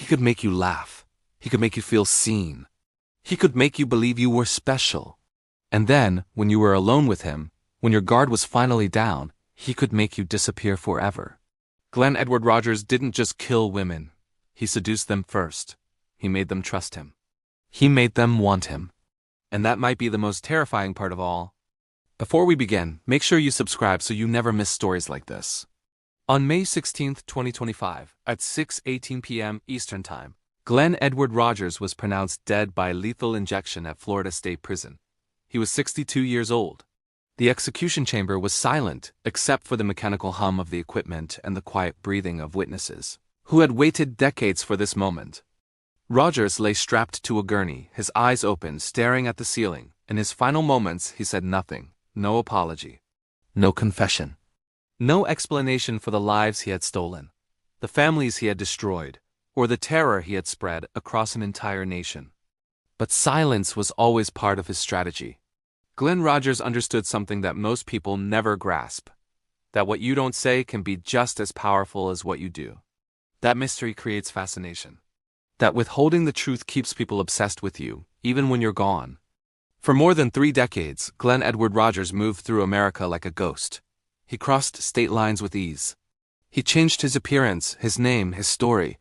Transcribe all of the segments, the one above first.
could make you laugh. He could make you feel seen. He could make you believe you were special. And then, when you were alone with him, when your guard was finally down, he could make you disappear forever. Glen Edward Rogers didn't just kill women. He seduced them first. He made them trust him. He made them want him. And that might be the most terrifying part of all. Before we begin, make sure you subscribe so you never miss stories like this. On May 16, 2025, at 6:18 p.m. Eastern Time, Glen Edward Rogers was pronounced dead by lethal injection at Florida State Prison. He was 62 years old. The execution chamber was silent except for the mechanical hum of the equipment and the quiet breathing of witnesses, who had waited decades for this moment. Rogers lay strapped to a gurney, his eyes open, staring at the ceiling. In his final moments, he said nothing, no apology, no confession, no explanation for the lives he had stolen, the families he had destroyed, or the terror he had spread across an entire nation. But silence was always part of his strategy. Glen Rogers understood something that most people never grasp, that what you don't say can be just as powerful as what you do. That mystery creates fascination. That withholding the truth keeps people obsessed with you, even when you're gone. For more than 3 decades, Glen Edward Rogers moved through America like a ghost. He crossed state lines with ease. He changed his appearance, his name, his story.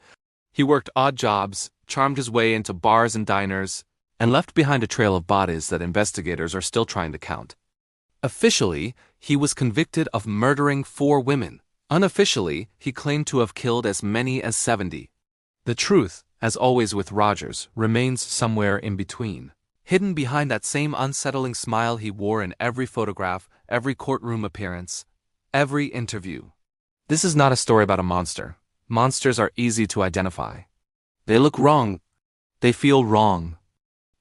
He worked odd jobs, charmed his way into bars and diners, and left behind a trail of bodies that investigators are still trying to count. Officially, he was convicted of murdering 4 women. Unofficially, he claimed to have killed as many as 70. The truth, as always with Rogers, remains somewhere in between, hidden behind that same unsettling smile he wore in every photograph, every courtroom appearance, every interview. This is not a story about a monster. Monsters are easy to identify. They look wrong. They feel wrong.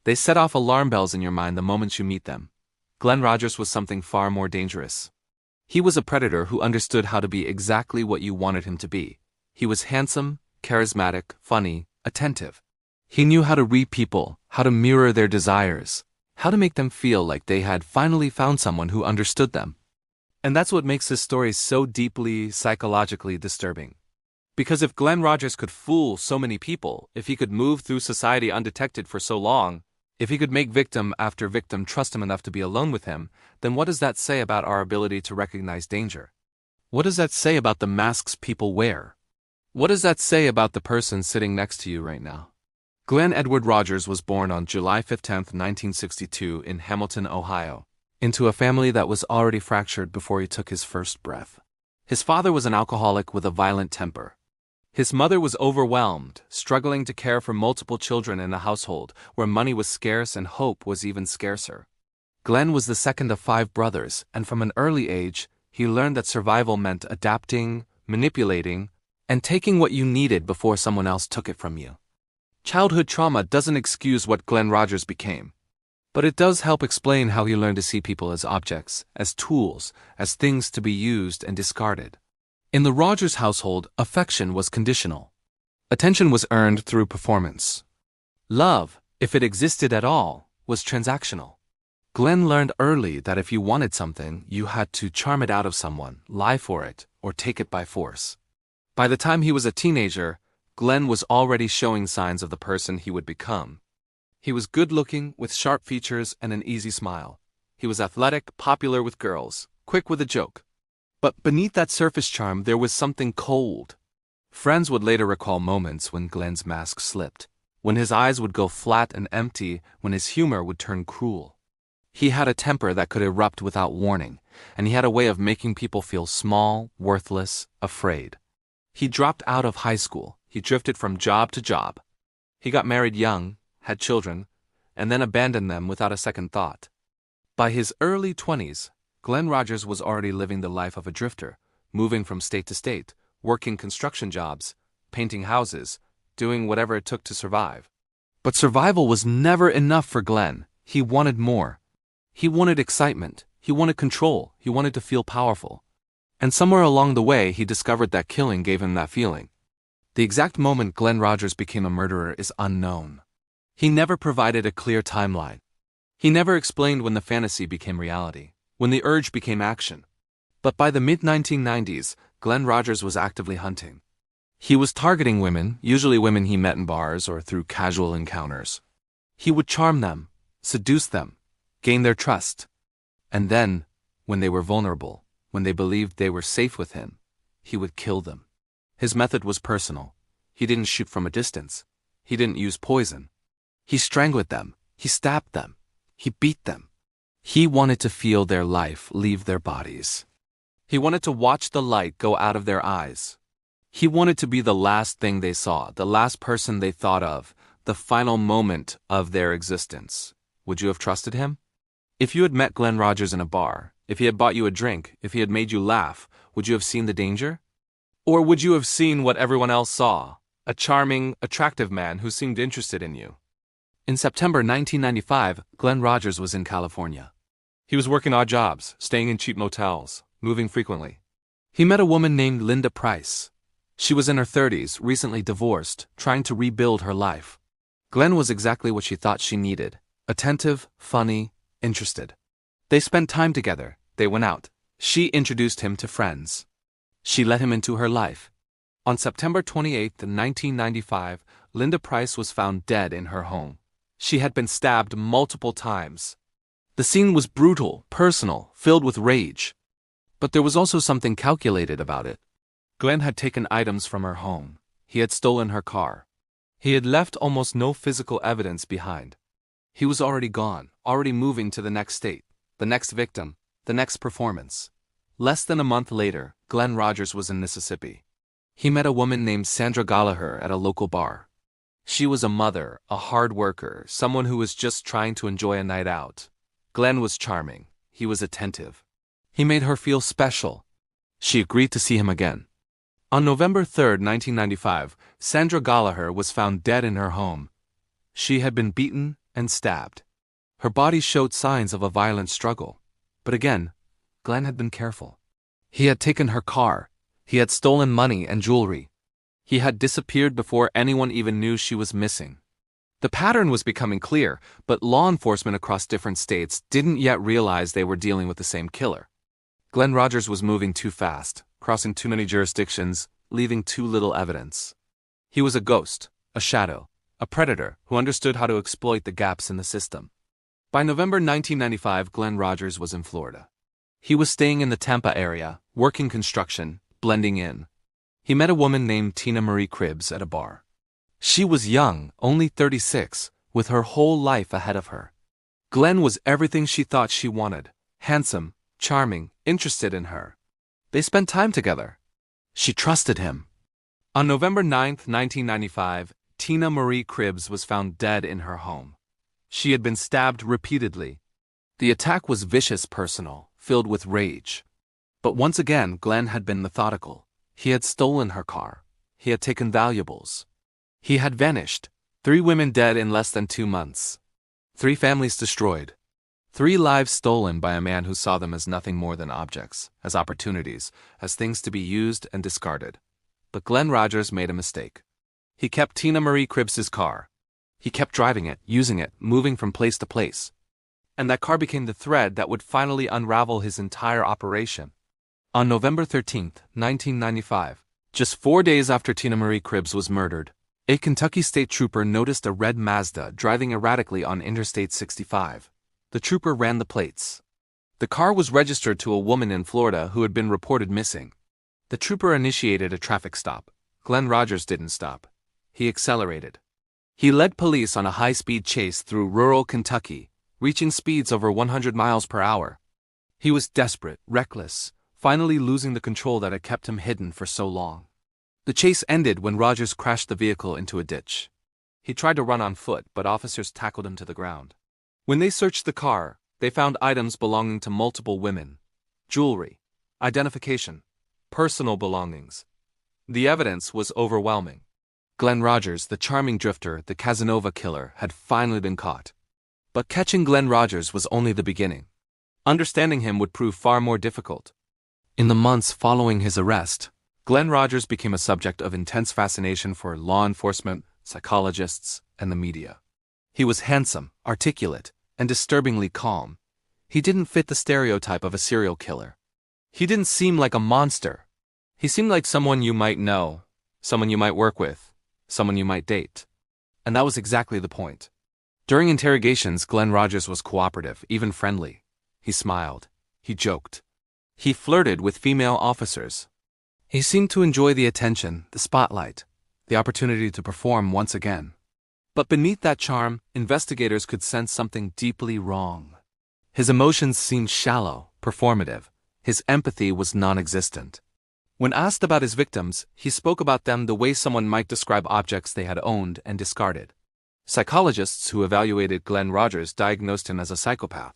They set off alarm bells in your mind the moment you meet them. Glen Rogers was something far more dangerous. He was a predator who understood how to be exactly what you wanted him to be. He was handsome, charismatic, funny, attentive. He knew how to read people, how to mirror their desires, how to make them feel like they had finally found someone who understood them. And that's what makes this story so deeply, psychologically disturbing. Because if Glen Rogers could fool so many people, if he could move through society undetected for so long, if he could make victim after victim trust him enough to be alone with him, then what does that say about our ability to recognize danger? What does that say about the masks people wear? What does that say about the person sitting next to you right now? Glen Edward Rogers was born on July 15, 1962 in Hamilton, Ohio, into a family that was already fractured before he took his first breath. His father was an alcoholic with a violent temper. His mother was overwhelmed, struggling to care for multiple children in a household where money was scarce and hope was even scarcer. Glen was the second of 5 brothers, and from an early age, he learned that survival meant adapting, manipulating, and taking what you needed before someone else took it from you. Childhood trauma doesn't excuse what Glen Rogers became, but it does help explain how he learned to see people as objects, as tools, as things to be used and discarded. In the Rogers household, affection was conditional. Attention was earned through performance. Love, if it existed at all, was transactional. Glen learned early that if you wanted something, you had to charm it out of someone, lie for it, or take it by force. By the time he was a teenager, Glen was already showing signs of the person he would become. He was good-looking, with sharp features and an easy smile. He was athletic, popular with girls, quick with a joke. But beneath that surface charm, there was something cold. Friends would later recall moments when Glen's mask slipped, when his eyes would go flat and empty, when his humor would turn cruel. He had a temper that could erupt without warning, and he had a way of making people feel small, worthless, afraid. He dropped out of high school. He drifted from job to job. He got married young, had children, and then abandoned them without a second thought. By his early 20s, Glen Rogers was already living the life of a drifter, moving from state to state, working construction jobs, painting houses, doing whatever it took to survive. But survival was never enough for Glen. He wanted more. He wanted excitement. He wanted control. He wanted to feel powerful. And somewhere along the way, he discovered that killing gave him that feeling. The exact moment Glen Rogers became a murderer is unknown. He never provided a clear timeline. He never explained when the fantasy became reality, when the urge became action. But by the mid-1990s, Glen Rogers was actively hunting. He was targeting women, usually women he met in bars or through casual encounters. He would charm them, seduce them, gain their trust. And then, when they were vulnerable, when they believed they were safe with him, he would kill them. His method was personal. He didn't shoot from a distance. He didn't use poison. He strangled them. He stabbed them. He beat them. He wanted to feel their life leave their bodies. He wanted to watch the light go out of their eyes. He wanted to be the last thing they saw, the last person they thought of, the final moment of their existence. Would you have trusted him? If you had met Glen Rogers in a bar, if he had bought you a drink, if he had made you laugh, would you have seen the danger? Or would you have seen what everyone else saw, a charming, attractive man who seemed interested in you? In September 1995, Glen Rogers was in California. He was working odd jobs, staying in cheap motels, moving frequently. He met a woman named Linda Price. She was in her 30s, recently divorced, trying to rebuild her life. Glen was exactly what she thought she needed: attentive, funny, interested. They spent time together. They went out. She introduced him to friends. She let him into her life. On September 28, 1995, Linda Price was found dead in her home. She had been stabbed multiple times. The scene was brutal, personal, filled with rage. But there was also something calculated about it. Glen had taken items from her home. He had stolen her car. He had left almost no physical evidence behind. He was already gone, already moving to the next state, the next victim, the next performance. Less than a month later, Glen Rogers was in Mississippi. He met a woman named Sandra Gallagher at a local bar. She was a mother, a hard worker, someone who was just trying to enjoy a night out. Glen was charming. He was attentive. He made her feel special. She agreed to see him again. On November 3, 1995, Sandra Gallagher was found dead in her home. She had been beaten and stabbed. Her body showed signs of a violent struggle. But again, Glen had been careful. He had taken her car. He had stolen money and jewelry. He had disappeared before anyone even knew she was missing. The pattern was becoming clear, but law enforcement across different states didn't yet realize they were dealing with the same killer. Glen Rogers was moving too fast, crossing too many jurisdictions, leaving too little evidence. He was a ghost, a shadow, a predator who understood how to exploit the gaps in the system. By November 1995, Glen Rogers was in Florida. He was staying in the Tampa area, working construction, blending in. He met a woman named Tina Marie Cribbs at a bar. She was young, only 36, with her whole life ahead of her. Glen was everything she thought she wanted: handsome, charming, interested in her. They spent time together. She trusted him. On November 9, 1995, Tina Marie Cribbs was found dead in her home. She had been stabbed repeatedly. The attack was vicious, personal, filled with rage. But once again, Glen had been methodical. He had stolen her car. He had taken valuables. He had vanished. 3 women dead in less than 2 months. 3 families destroyed. 3 lives stolen by a man who saw them as nothing more than objects, as opportunities, as things to be used and discarded. But Glen Rogers made a mistake. He kept Tina Marie Cribbs' car. He kept driving it, using it, moving from place to place. And that car became the thread that would finally unravel his entire operation. On November 13, 1995, just 4 days after Tina Marie Cribbs was murdered, a Kentucky state trooper noticed a red Mazda driving erratically on Interstate 65. The trooper ran the plates. The car was registered to a woman in Florida who had been reported missing. The trooper initiated a traffic stop. Glen Rogers didn't stop. He accelerated. He led police on a high-speed chase through rural Kentucky, reaching speeds over 100 miles per hour. He was desperate, reckless, finally losing the control that had kept him hidden for so long. The chase ended when Rogers crashed the vehicle into a ditch. He tried to run on foot, but officers tackled him to the ground. When they searched the car, they found items belonging to multiple women: jewelry, identification, personal belongings. The evidence was overwhelming. Glen Rogers, the charming drifter, the Casanova killer, had finally been caught. But catching Glen Rogers was only the beginning. Understanding him would prove far more difficult. In the months following his arrest, Glen Rogers became a subject of intense fascination for law enforcement, psychologists, and the media. He was handsome, articulate, and disturbingly calm. He didn't fit the stereotype of a serial killer. He didn't seem like a monster. He seemed like someone you might know, someone you might work with, someone you might date. And that was exactly the point. During interrogations, Glen Rogers was cooperative, even friendly. He smiled. He joked. He flirted with female officers. He seemed to enjoy the attention, the spotlight, the opportunity to perform once again. But beneath that charm, investigators could sense something deeply wrong. His emotions seemed shallow, performative. His empathy was non-existent. When asked about his victims, he spoke about them the way someone might describe objects they had owned and discarded. Psychologists who evaluated Glen Rogers diagnosed him as a psychopath.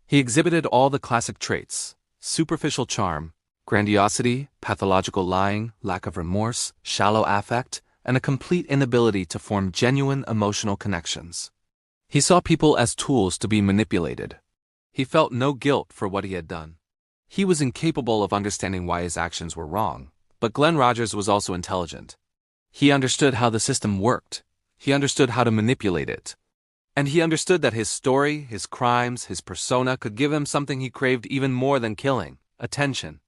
He exhibited all the classic traits: superficial charm, grandiosity, pathological lying, lack of remorse, shallow affect, and a complete inability to form genuine emotional connections. He saw people as tools to be manipulated. He felt no guilt for what he had done. He was incapable of understanding why his actions were wrong, but Glen Rogers was also intelligent. He understood how the system worked. He understood how to manipulate it. And he understood that his story, his crimes, his persona could give him something he craved even more than killing: attention.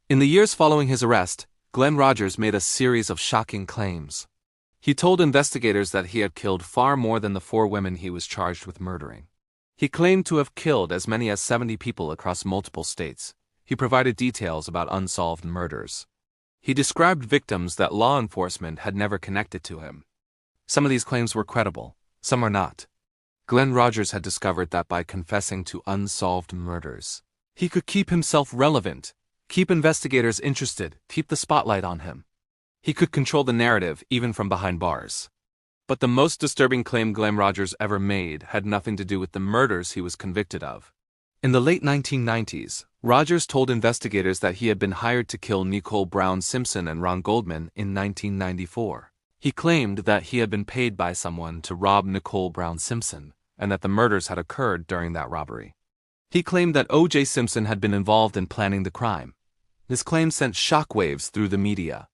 In the years following his arrest, Glen Rogers made a series of shocking claims. He told investigators that he had killed far more than the 4 women he was charged with murdering. He claimed to have killed as many as 70 people across multiple states. He provided details about unsolved murders. He described victims that law enforcement had never connected to him. Some of these claims were credible, some are not. Glen Rogers had discovered that by confessing to unsolved murders, he could keep himself relevant, keep investigators interested, keep the spotlight on him. He could control the narrative even from behind bars. But the most disturbing claim Glen Rogers ever made had nothing to do with the murders he was convicted of. In the late 1990s, Rogers told investigators that he had been hired to kill Nicole Brown Simpson and Ron Goldman in 1994. He claimed that he had been paid by someone to rob Nicole Brown Simpson, and that the murders had occurred during that robbery. He claimed that O.J. Simpson had been involved in planning the crime. This claim sent shockwaves through the media.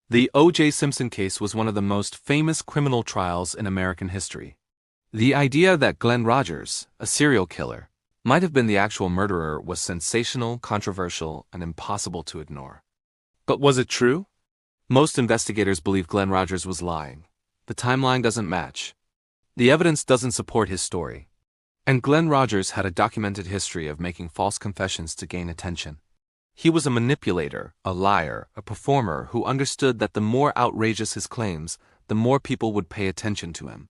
The O.J. Simpson case was one of the most famous criminal trials in American history. The idea that Glen Rogers, a serial killer, might have been the actual murderer was sensational, controversial, and impossible to ignore. But was it true? Most investigators believe Glen Rogers was lying. The timeline doesn't match. The evidence doesn't support his story. And Glen Rogers had a documented history of making false confessions to gain attention. He was a manipulator, a liar, a performer who understood that the more outrageous his claims, the more people would pay attention to him.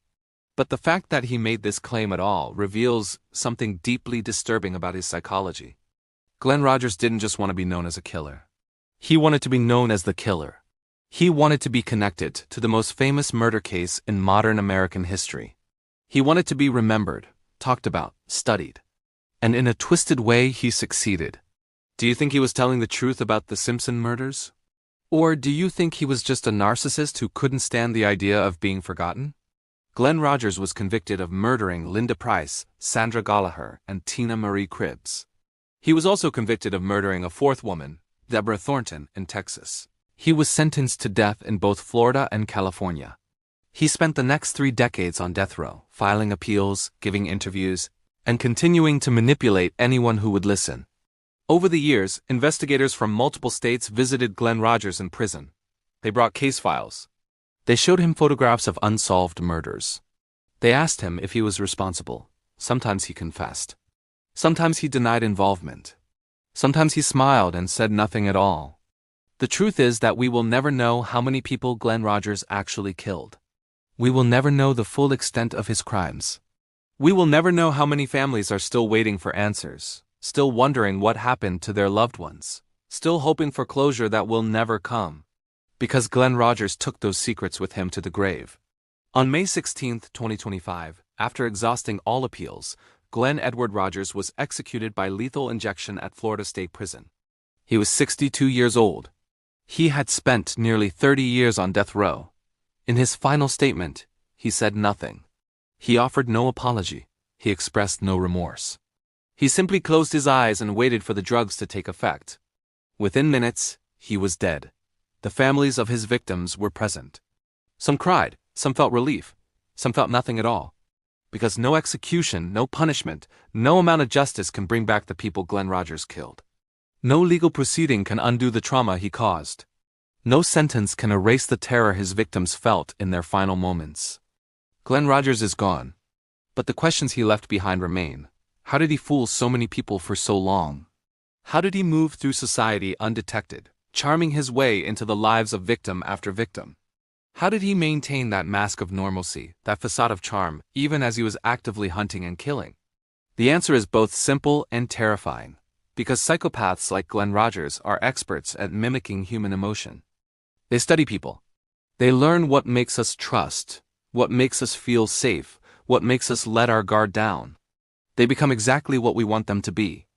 But the fact that he made this claim at all reveals something deeply disturbing about his psychology. Glen Rogers didn't just want to be known as a killer. He wanted to be known as the killer. He wanted to be connected to the most famous murder case in modern American history. He wanted to be remembered, talked about, studied. And in a twisted way, he succeeded. Do you think he was telling the truth about the Simpson murders? Or do you think he was just a narcissist who couldn't stand the idea of being forgotten? Glen Rogers was convicted of murdering Linda Price, Sandra Gallagher, and Tina Marie Cribbs. He was also convicted of murdering a 4th woman, Deborah Thornton, in Texas. He was sentenced to death in both Florida and California. He spent the next 3 decades on death row, filing appeals, giving interviews, and continuing to manipulate anyone who would listen. Over the years, investigators from multiple states visited Glen Rogers in prison. They brought case files. They showed him photographs of unsolved murders. They asked him if he was responsible. Sometimes he confessed. Sometimes he denied involvement. Sometimes he smiled and said nothing at all. The truth is that we will never know how many people Glen Rogers actually killed. We will never know the full extent of his crimes. We will never know how many families are still waiting for answers, still wondering what happened to their loved ones, still hoping for closure that will never come. Because Glen Rogers took those secrets with him to the grave. On May 16, 2025, after exhausting all appeals, Glen Edward Rogers was executed by lethal injection at Florida State Prison. He was 62 years old. He had spent nearly 30 years on death row. In his final statement, he said nothing. He offered no apology. He expressed no remorse. He simply closed his eyes and waited for the drugs to take effect. Within minutes, he was dead. The families of his victims were present. Some cried, some felt relief, some felt nothing at all. Because no execution, no punishment, no amount of justice can bring back the people Glen Rogers killed. No legal proceeding can undo the trauma he caused. No sentence can erase the terror his victims felt in their final moments. Glen Rogers is gone. But the questions he left behind remain. How did he fool so many people for so long? How did he move through society undetected, charming his way into the lives of victim after victim? How did he maintain that mask of normalcy, that facade of charm, even as he was actively hunting and killing? The answer is both simple and terrifying, because psychopaths like Glen Rogers are experts at mimicking human emotion. They study people. They learn what makes us trust, what makes us feel safe, what makes us let our guard down. They become exactly what we want them to be.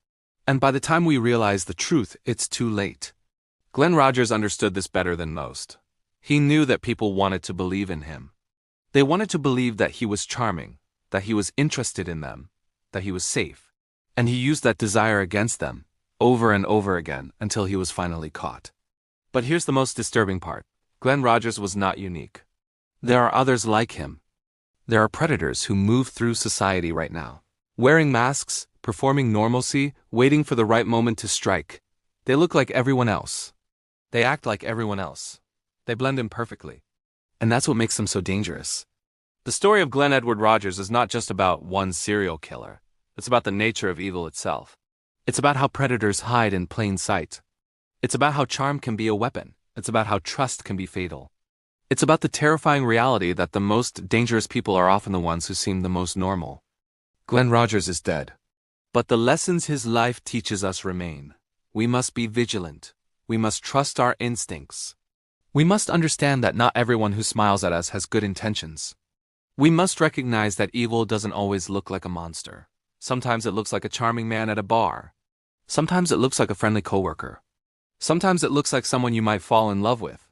And by the time we realize the truth, it's too late. Glen Rogers understood this better than most. He knew that people wanted to believe in him. They wanted to believe that he was charming, that he was interested in them, that he was safe. And he used that desire against them, over and over again, until he was finally caught. But here's the most disturbing part. Glen Rogers was not unique. There are others like him. There are predators who move through society right now, wearing masks, performing normalcy, waiting for the right moment to strike. They look like everyone else. They act like everyone else. They blend in perfectly. And that's what makes them so dangerous. The story of Glen Edward Rogers is not just about one serial killer. It's about the nature of evil itself. It's about how predators hide in plain sight. It's about how charm can be a weapon. It's about how trust can be fatal. It's about the terrifying reality that the most dangerous people are often the ones who seem the most normal. Glen Rogers is dead. But the lessons his life teaches us remain. We must be vigilant. We must trust our instincts. We must understand that not everyone who smiles at us has good intentions. We must recognize that evil doesn't always look like a monster. Sometimes it looks like a charming man at a bar. Sometimes it looks like a friendly coworker. Sometimes it looks like someone you might fall in love with.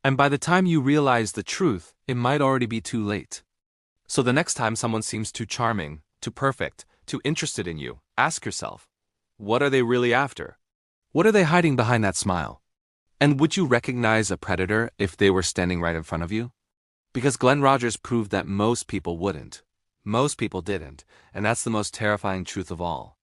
And by the time you realize the truth, it might already be too late. So the next time someone seems too charming, too perfect, too interested in you, ask yourself, what are they really after? What are they hiding behind that smile? And would you recognize a predator if they were standing right in front of you? Because Glen Rogers proved that most people wouldn't. Most people didn't, and that's the most terrifying truth of all.